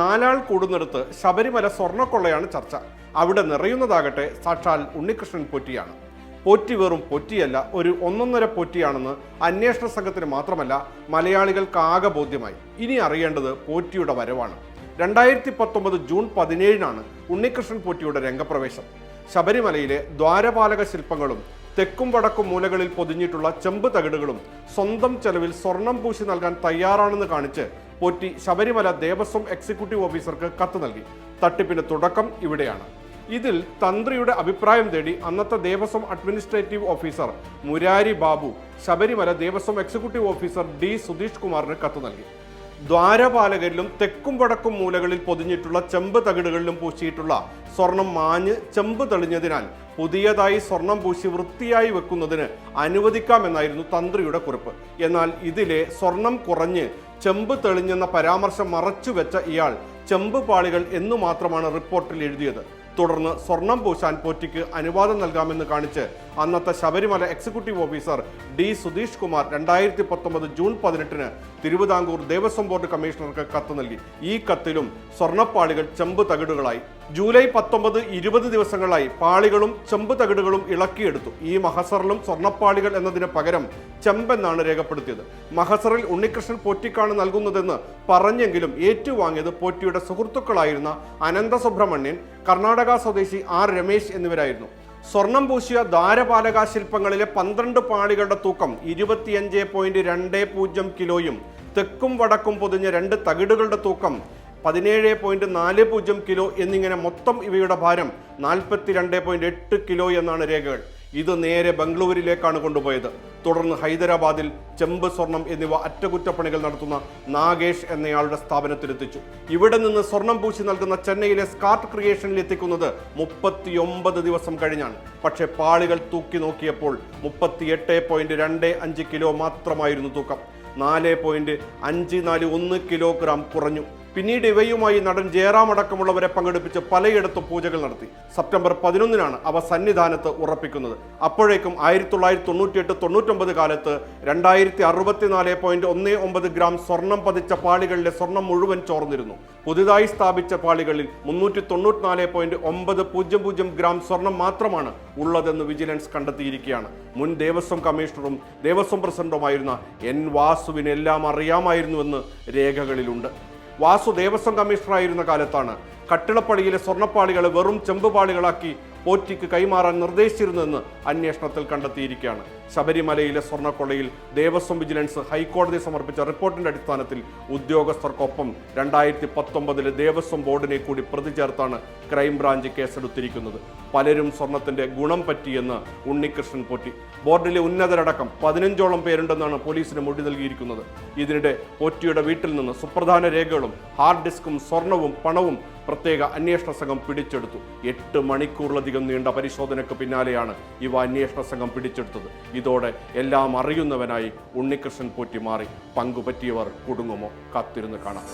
നാലാൾ കൂടുന്നിടത്ത് ശബരിമല സ്വർണ്ണക്കൊള്ളയാണ് ചർച്ച. അവിടെ നിറയുന്നതാകട്ടെ സാക്ഷാൽ ഉണ്ണികൃഷ്ണൻ പോറ്റിയാണ്. പോറ്റി വെറും പൊറ്റിയല്ല, ഒരു ഒന്നൊന്നര പൊറ്റിയാണെന്ന് അന്വേഷണ സംഘത്തിന് മാത്രമല്ല മലയാളികൾക്കാകെ ബോധ്യമായി. ഇനി അറിയേണ്ടത് പോറ്റിയുടെ വരവാണ്. 2019 ജൂൺ 17 ഉണ്ണികൃഷ്ണൻ പോറ്റിയുടെ രംഗപ്രവേശം. ശബരിമലയിലെ ദ്വാരപാലക ശില്പങ്ങളും തെക്കും വടക്കും മൂലകളിൽ പൊതിഞ്ഞിട്ടുള്ള ചെമ്പ് തകിടുകളും സ്വന്തം ചെലവിൽ സ്വർണം പൂശി നൽകാൻ തയ്യാറാണെന്ന് കാണിച്ച് പോറ്റി ശബരിമല ദേവസ്വം എക്സിക്യൂട്ടീവ് ഓഫീസർക്ക് കത്ത് നൽകി. തട്ടിപ്പിന്റെ തുടക്കം ഇവിടെയാണ്. ഇതിൽ തന്ത്രിയുടെ അഭിപ്രായം തേടി അന്നത്തെ Devaswom administrative officer Murari Babu Sabarimala Devaswom executive officer D Sudheesh കുമാറിന് കത്ത് നൽകി. ദ്വാരപാലകരിലും തെക്കും വടക്കും മൂലകളിൽ പൊതിഞ്ഞിട്ടുള്ള ചെമ്പ് തകിടുകളിലും പൂശിയിട്ടുള്ള സ്വർണം മാഞ്ഞ് ചെമ്പ് തെളിഞ്ഞതിനാൽ പുതിയതായി സ്വർണം പൂശി വൃത്തിയായി വെക്കുന്നതിന് അനുവദിക്കാമെന്നായിരുന്നു തന്ത്രിയുടെ കുറിപ്പ്. എന്നാൽ ഇതിലെ സ്വർണം കുറഞ്ഞ് ചെമ്പ് തെളിഞ്ഞെന്ന പരാമർശം മറച്ചുവെച്ച ഇയാൾ ചെമ്പ് പാളികൾ എന്നു മാത്രമാണ് റിപ്പോർട്ടിൽ എഴുതിയത്. തുടർന്ന് സ്വർണം പൂശാൻ പോറ്റിക്ക് അനുവാദം നൽകാമെന്ന് കാണിച്ച് അന്നത്തെ Sabarimala executive officer D Sudheesh Kumar 2019 June 18 Thiruvithamkoor Devaswom board കമ്മീഷണർക്ക് കത്ത് നൽകി. ഈ കത്തിലും സ്വർണ്ണപ്പാളികൾ ചെമ്പ് തകിടുകളായി. ജൂലൈ 19, 20 ദിവസങ്ങളായി പാളികളും ചെമ്പ് തകിടുകളും ഇളക്കിയെടുത്തു. ഈ മഹസറിലും സ്വർണ്ണപ്പാളികൾ എന്നതിന് പകരം ചെമ്പെന്നാണ് രേഖപ്പെടുത്തിയത്. മഹസറിൽ ഉണ്ണികൃഷ്ണൻ പോറ്റിക്കാണ് നൽകുന്നതെന്ന് പറഞ്ഞെങ്കിലും ഏറ്റുവാങ്ങിയത് പോറ്റിയുടെ സുഹൃത്തുക്കളായിരുന്ന അനന്തസുബ്രഹ്മണ്യൻ, കർണാടക സ്വദേശി ആർ രമേശ് എന്നിവരായിരുന്നു. സ്വർണം പൂശിയ ദ്വാരപാലക ശില്പങ്ങളിലെ 12 പാളികളുടെ തൂക്കം 25.20 കിലോയും തെക്കും വടക്കും പൊതിഞ്ഞ 2 തകിടുകളുടെ തൂക്കം 17.40 കിലോ എന്നിങ്ങനെ മൊത്തം ഇവയുടെ ഭാരം 42.8 കിലോ എന്നാണ് രേഖകൾ. ഇത് നേരെ ബംഗളൂരിലേക്കാണ് കൊണ്ടുപോയത്. തുടർന്ന് ഹൈദരാബാദിൽ ചെമ്പ്, സ്വർണം എന്നിവ അറ്റകുറ്റപ്പണികൾ നടത്തുന്ന നാഗേഷ് എന്നയാളുടെ സ്ഥാപനത്തിലെത്തിച്ചു. ഇവിടെ നിന്ന് സ്വർണം പൂശി നൽകുന്ന ചെന്നൈയിലെ സ്കാർട്ട് ക്രിയേഷനിൽ എത്തിക്കുന്നത് 39 ദിവസം കഴിഞ്ഞാണ്. പക്ഷേ പാളികൾ തൂക്കി നോക്കിയപ്പോൾ 38.25 കിലോ മാത്രമായിരുന്നു തൂക്കം. 4.541 കിലോഗ്രാം കുറഞ്ഞു. പിന്നീട് ഇവയുമായി നടൻ ജയറാം അടക്കമുള്ളവരെ പങ്കെടുപ്പിച്ച് പലയിടത്തും പൂജകൾ നടത്തി. സെപ്റ്റംബർ 11 അവ സന്നിധാനത്ത് ഉറപ്പിക്കുന്നത്. അപ്പോഴേക്കും 1998-99 കാലത്ത് 2064.19 ഗ്രാം സ്വർണം പതിച്ച പാളികളിലെ സ്വർണം മുഴുവൻ ചോർന്നിരുന്നു. പുതുതായി സ്ഥാപിച്ച പാളികളിൽ 394.900 ഗ്രാം സ്വർണം മാത്രമാണ് ഉള്ളതെന്ന് വിജിലൻസ് കണ്ടെത്തിയിരിക്കുകയാണ്. മുൻ ദേവസ്വം കമ്മീഷണറും ദേവസ്വം പ്രസിഡന്റുമായിരുന്ന എൻ വാസുവിനെല്ലാം അറിയാമായിരുന്നുവെന്ന് രേഖകളിലുണ്ട്. വാസു ദേവസ്വം കമ്മീഷണറായിരുന്ന കാലത്താണ് കട്ടിളപ്പള്ളിയിലെ സ്വർണ്ണപ്പാളികളെ വെറും ചെമ്പുപാളികളാക്കി പോറ്റിക്ക് കൈമാറാൻ നിർദ്ദേശിച്ചിരുന്നതെന്ന് അന്വേഷണത്തിൽ കണ്ടെത്തിയിരിക്കുകയാണ്. ശബരിമലയിലെ സ്വർണ്ണക്കൊള്ളയിൽ ദേവസ്വം വിജിലൻസ് ഹൈക്കോടതി സമർപ്പിച്ച റിപ്പോർട്ടിന്റെ അടിസ്ഥാനത്തിൽ ഉദ്യോഗസ്ഥർക്കൊപ്പം 2019 ദേവസ്വം ബോർഡിനെ കൂടി പ്രതി ചേർത്താണ് ക്രൈംബ്രാഞ്ച് കേസെടുത്തിരിക്കുന്നത്. പലരും സ്വർണത്തിന്റെ ഗുണം പറ്റിയെന്ന് ഉണ്ണികൃഷ്ണൻ പോറ്റി. ബോർഡിലെ ഉന്നതരടക്കം 15ഓളം പേരുണ്ടെന്നാണ് പോലീസിന് മൊഴി നൽകിയിരിക്കുന്നത്. ഇതിനിടെ പോറ്റിയുടെ വീട്ടിൽ നിന്ന് സുപ്രധാന രേഖകളും ഹാർഡ് ഡിസ്കും സ്വർണവും പണവും പ്രത്യേക അന്വേഷണ സംഘം പിടിച്ചെടുത്തു. 8 മണിക്കൂറിലധികം നീണ്ട പരിശോധനയ്ക്ക് പിന്നാലെയാണ് ഇവ അന്വേഷണ സംഘം പിടിച്ചെടുത്തത്. ഇതോടെ എല്ലാം അറിയുന്നവനായി ഉണ്ണികൃഷ്ണൻ പോറ്റി മാറി. പങ്കുപറ്റിയവർ കുടുങ്ങുമോ? കാത്തിരുന്ന് കാണാം.